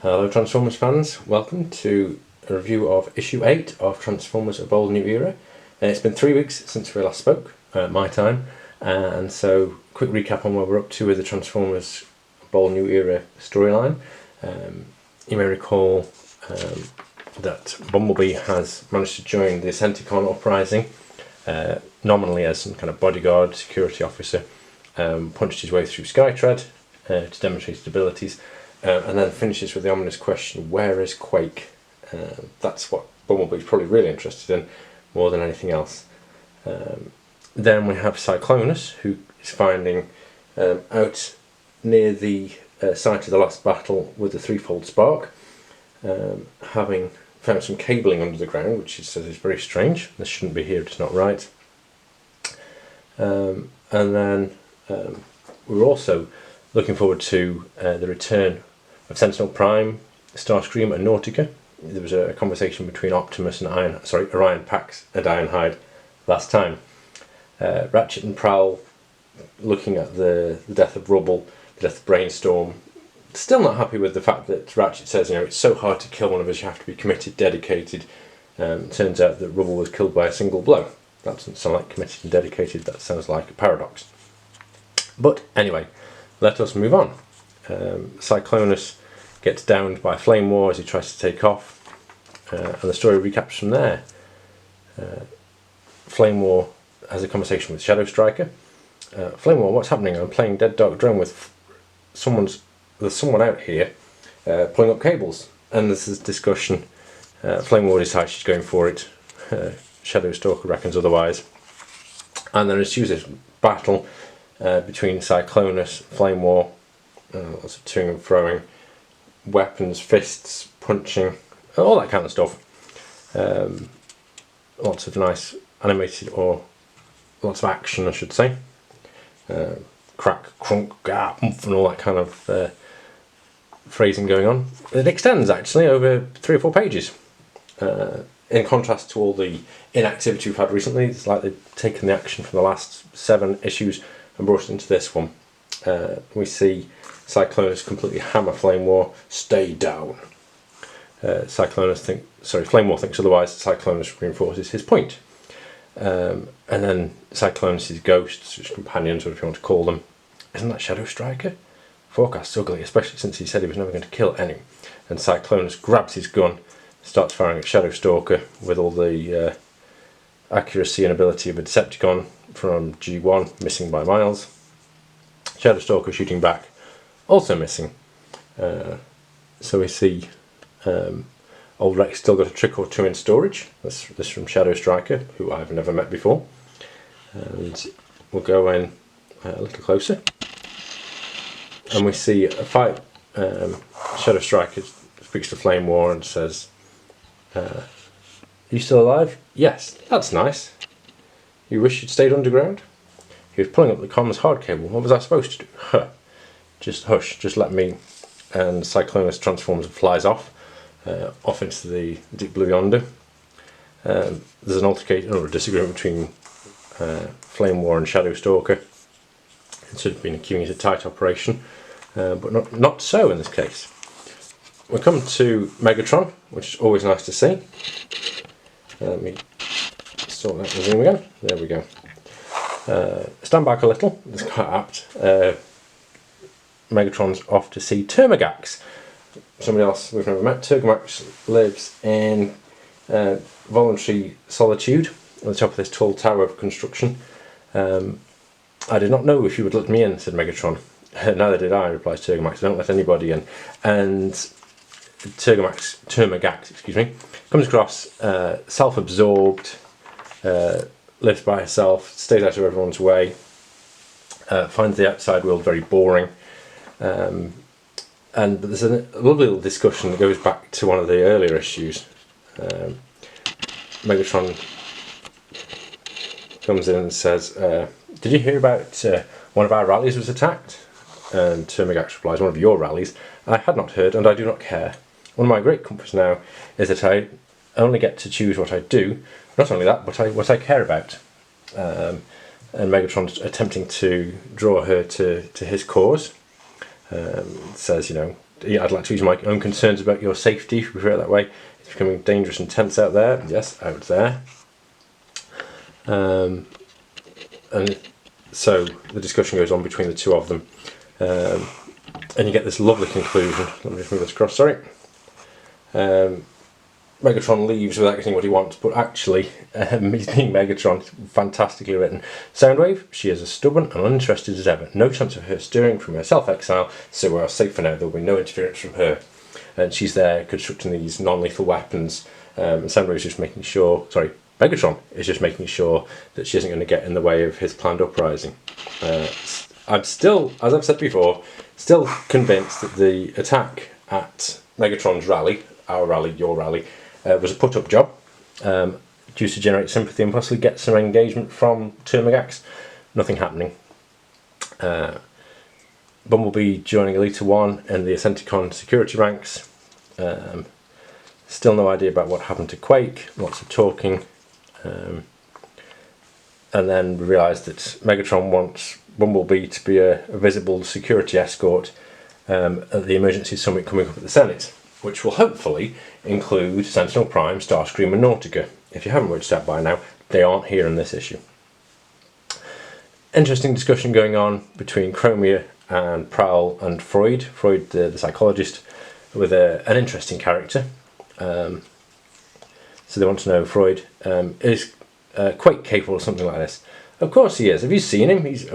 Hello Transformers fans, welcome to a review of issue 8 of Transformers A Bold New Era. It's been 3 weeks since we last spoke, my time, and so quick recap on where we're up to with the Transformers A Bold New Era storyline. You may recall that Bumblebee has managed to join the Ascenticon uprising, nominally as some kind of bodyguard, security officer, punched his way through Skytread to demonstrate his abilities. And then finishes with the ominous question, where is Quake? That's what Bumblebee's probably really interested in, more than anything else. Then we have Cyclonus, who is finding out near the site of the last battle with the threefold spark, having found some cabling under the ground, which he says is very strange. This shouldn't be here, it's not right. And then we're also looking forward to the return of Sentinel Prime, Starscream and Nautica. There was a conversation between Optimus and Orion Pax and Ironhide last time. Ratchet and Prowl looking at the death of Rubble, the death of Brainstorm. Still not happy with the fact that Ratchet says, it's so hard to kill one of us, you have to be committed, dedicated. Turns out that Rubble was killed by a single blow. That doesn't sound like committed and dedicated, that sounds like a paradox. But anyway, let us move on. Cyclonus gets downed by Flamewar as he tries to take off, and the story recaps from there. Flamewar has a conversation with Shadow Striker. Flamewar, what's happening? I'm playing Dead Dark Drone with there's someone out here pulling up cables, and there's this discussion. Flamewar decides she's going for it. Shadow Stalker reckons otherwise, and then ensues this battle between Cyclonus, Flamewar, lots of toing and froing, weapons, fists, punching, all that kind of stuff. Lots of nice animated, or lots of action I should say. Crack, crunk, gap, and all that kind of phrasing going on. It extends actually over 3 or 4 pages. In contrast to all the inactivity we've had recently, it's like they've taken the action from the last 7 issues and brought it into this one. We see Cyclonus completely hammer Flamewar, stay down. Flamewar thinks otherwise. Cyclonus reinforces his point. And then Cyclonus' ghosts, his companions, whatever you want to call them. Isn't that Shadow Striker? Forecast's ugly, especially since he said he was never going to kill any. And Cyclonus grabs his gun, starts firing at Shadow Stalker with all the accuracy and ability of a Decepticon from G1, missing by miles. Shadow Stalker shooting back, also missing. So we see old Rex still got a trick or two in storage. This from Shadow Striker, who I've never met before. And we'll go in a little closer. And we see a fight. Shadow Striker speaks to Flamewar and says, "Are you still alive?" "Yes, that's nice. You wish you'd stayed underground?" He was pulling up the comms hard cable. What was I supposed to do? Huh. Just hush, just let me. And Cyclonus transforms and flies off into the deep blue yonder. There's an altercation or a disagreement between Flamewar and Shadow Stalker. It should have been accusing it a tight operation, but not so in this case. We come to Megatron, which is always nice to see. Let me sort that with him again. There we go. Stand back a little, it's quite apt. Megatron's off to see Termagax, somebody else we've never met. Termagax lives in voluntary solitude on the top of this tall tower of construction. "I did not know if you would let me in," said Megatron. "Neither did I," replies Termagax. "Don't let anybody in." And Termagax, comes across self-absorbed, lives by herself, stays out of everyone's way, finds the outside world very boring, and there's a lovely little discussion that goes back to one of the earlier issues. Megatron comes in and says, "Did you hear about one of our rallies was attacked?" And Termagax replies, "One of your rallies? I had not heard, and I do not care. One of my great comforts now is that I only get to choose what I do. Not only that, but what I care about." And Megatron's attempting to draw her to his cause. Says, I'd like to use my own concerns about your safety, if you prefer it that way. It's becoming dangerous and tense out there. Yes, out there. And so the discussion goes on between the two of them. And you get this lovely conclusion. Let me just move this across, sorry. Megatron leaves without getting what he wants, but actually, he's being Megatron, fantastically written. Soundwave, she is as stubborn and uninterested as ever. No chance of her stirring from her self-exile, so we are safe for now. There will be no interference from her. And she's there constructing these non-lethal weapons, and Soundwave is just making sure, sorry, Megatron is just making sure that she isn't going to get in the way of his planned uprising. I'm still, as I've said before, still convinced that the attack at Megatron's rally, our rally, your rally, was a put-up job, due to generate sympathy and possibly get some engagement from Termagax. Nothing happening. Bumblebee joining Elite 1 in the Ascenticon security ranks. Still no idea about what happened to Quake, lots of talking. And then we realised that Megatron wants Bumblebee to be a visible security escort at the emergency summit coming up at the Senate, which will hopefully include Sentinel Prime, Starscream and Nautica. If you haven't worked out by now, they aren't here in this issue. Interesting discussion going on between Chromia and Prowl and Freud. Freud, the psychologist, with an interesting character. So they want to know, Freud, is Quake capable of something like this? Of course he is. Have you seen him? He's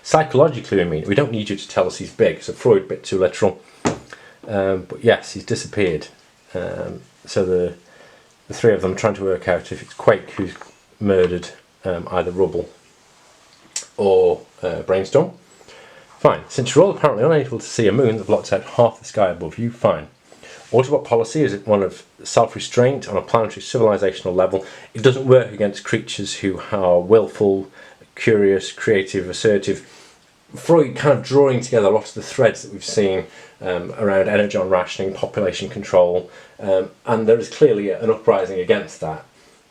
psychologically, I mean, we don't need you to tell us he's big. So Freud, a bit too literal. But yes, he's disappeared. So the three of them trying to work out if it's Quake who's murdered either Rubble or Brainstorm. Fine. Since you're all apparently unable to see a moon that blots out half the sky above you, fine. Autobot policy is one of self-restraint on a planetary civilizational level. It doesn't work against creatures who are willful, curious, creative, assertive. Freud kind of drawing together a lot of the threads that we've seen around energon rationing, population control, and there is clearly an uprising against that.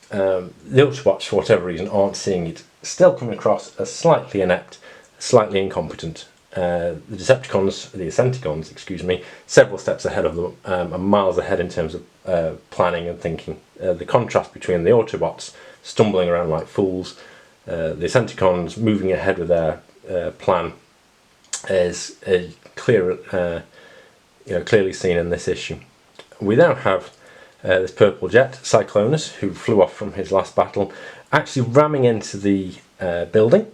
The Autobots, for whatever reason, aren't seeing it. Still coming across as slightly inept, slightly incompetent. The Decepticons, the Ascenticons, excuse me, several steps ahead of them, and miles ahead in terms of planning and thinking. The contrast between the Autobots stumbling around like fools, the Ascenticons moving ahead with their plan is clearly seen in this issue. We now have this purple jet, Cyclonus, who flew off from his last battle, actually ramming into the building.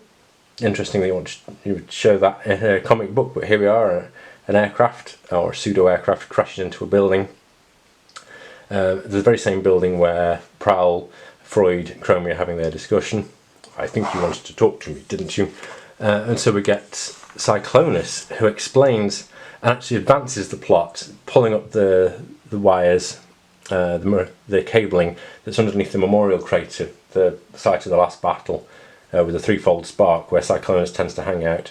Interestingly, you would show that in a comic book, but here we are, an aircraft, or a pseudo-aircraft, crashes into a building. The very same building where Prowl, Freud, and Chromie are having their discussion. I think you wanted to talk to me, didn't you? And so we get Cyclonus, who explains and actually advances the plot, pulling up the wires, the cabling that's underneath the memorial crater, the site of the last battle, with a threefold spark where Cyclonus tends to hang out.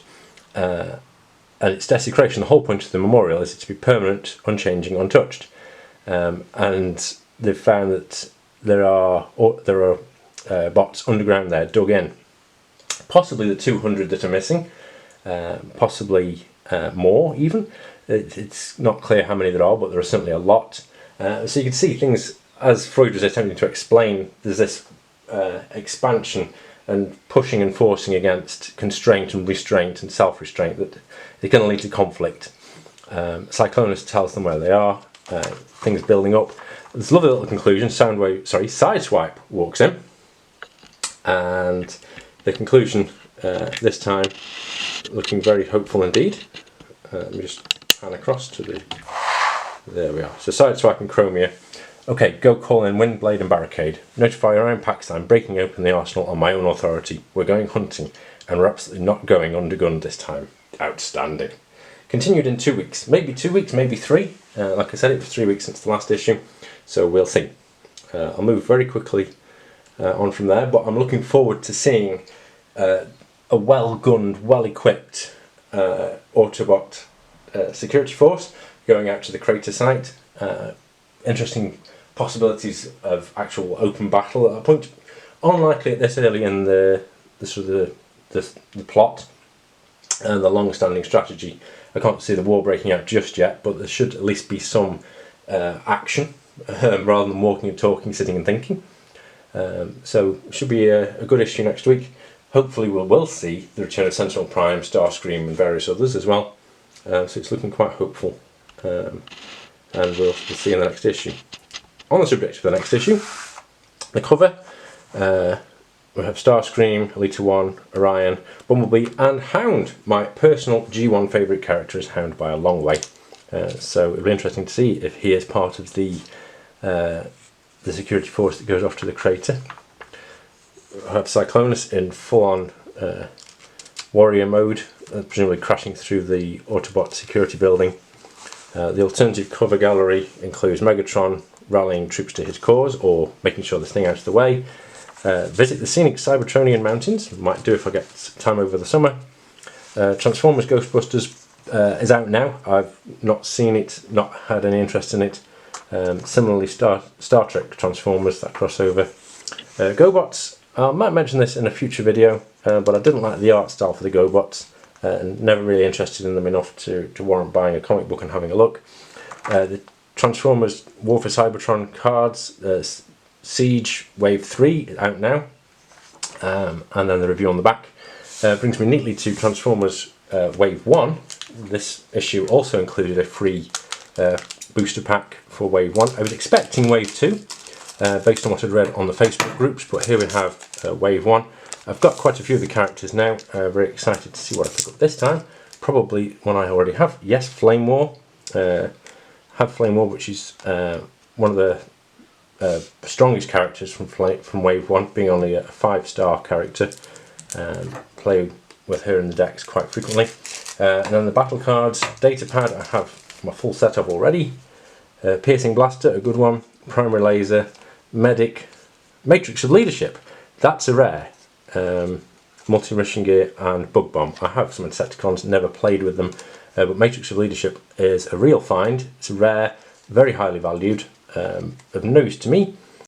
And its desecration, the whole point of the memorial is it to be permanent, unchanging, untouched. And they've found that there are bots underground there, dug in. Possibly the 200 that are missing, possibly more even. It's not clear how many there are, but there are certainly a lot. So you can see things, as Freud was attempting to explain, there's this expansion and pushing and forcing against constraint and restraint and self-restraint that is going to lead to conflict. Cyclonus tells them where they are, things building up. There's a lovely little conclusion. Sideswipe walks in, and the conclusion this time looking very hopeful indeed. Let me just pan across to the. There we are. So Sideswipe and Chromia. Okay, go call in Windblade and Barricade. Notify your own packs that I'm breaking open the arsenal on my own authority. We're going hunting, and we're absolutely not going undergunned this time. Outstanding. Continued in 2 weeks. Maybe 2 weeks, maybe 3. Like I said, it was 3 weeks since the last issue, so we'll see. I'll move very quickly on from there, but I'm looking forward to seeing a well-gunned, well-equipped Autobot security force going out to the crater site. Interesting possibilities of actual open battle at a point. Unlikely at this early in the plot and the long-standing strategy I can't see the war breaking out just yet, but there should at least be some action rather than walking and talking, sitting and thinking. So it should be a good issue next week. Hopefully we will see the return of Sentinel Prime, Starscream and various others as well. So it's looking quite hopeful, and we'll see in the next issue. On the subject of the next issue, the cover, we have Starscream, Elita 1, Orion, Bumblebee and Hound. My personal G1 favourite character is Hound by a long way. So it'll be interesting to see if he is part of the security force that goes off to the crater. I have Cyclonus in full-on warrior mode, presumably crashing through the Autobot security building. The alternative cover gallery includes Megatron rallying troops to his cause or making sure this thing out of the way. Visit the scenic Cybertronian mountains, might do if I get time over the summer. Transformers Ghostbusters is out now. I've not seen it, not had any interest in it. Similarly, Star Trek Transformers, that crossover. GoBots, I might mention this in a future video, but I didn't like the art style for the GoBots, and never really interested in them enough to warrant buying a comic book and having a look. The Transformers War for Cybertron cards, Siege Wave 3 out now, and then the review on the back. Brings me neatly to Transformers Wave 1. This issue also included a free booster pack for Wave 1. I was expecting Wave 2 based on what I'd read on the Facebook groups, but here we have Wave 1. I've got quite a few of the characters now, very excited to see what I pick up this time. Probably one I already have. Yes, Flamewar. Have Flamewar, which is one of the strongest characters from Wave 1, being only a 5-star character. Play with her in the decks quite frequently. And then the battle cards, Datapad, I have my full setup already. Piercing Blaster, a good one. Primary Laser, Medic, Matrix of Leadership, that's a rare. Multi-Mission Gear and Bug Bomb. I have some Ascenticons, never played with them, but Matrix of Leadership is a real find. It's a rare, very highly valued, of no use to me,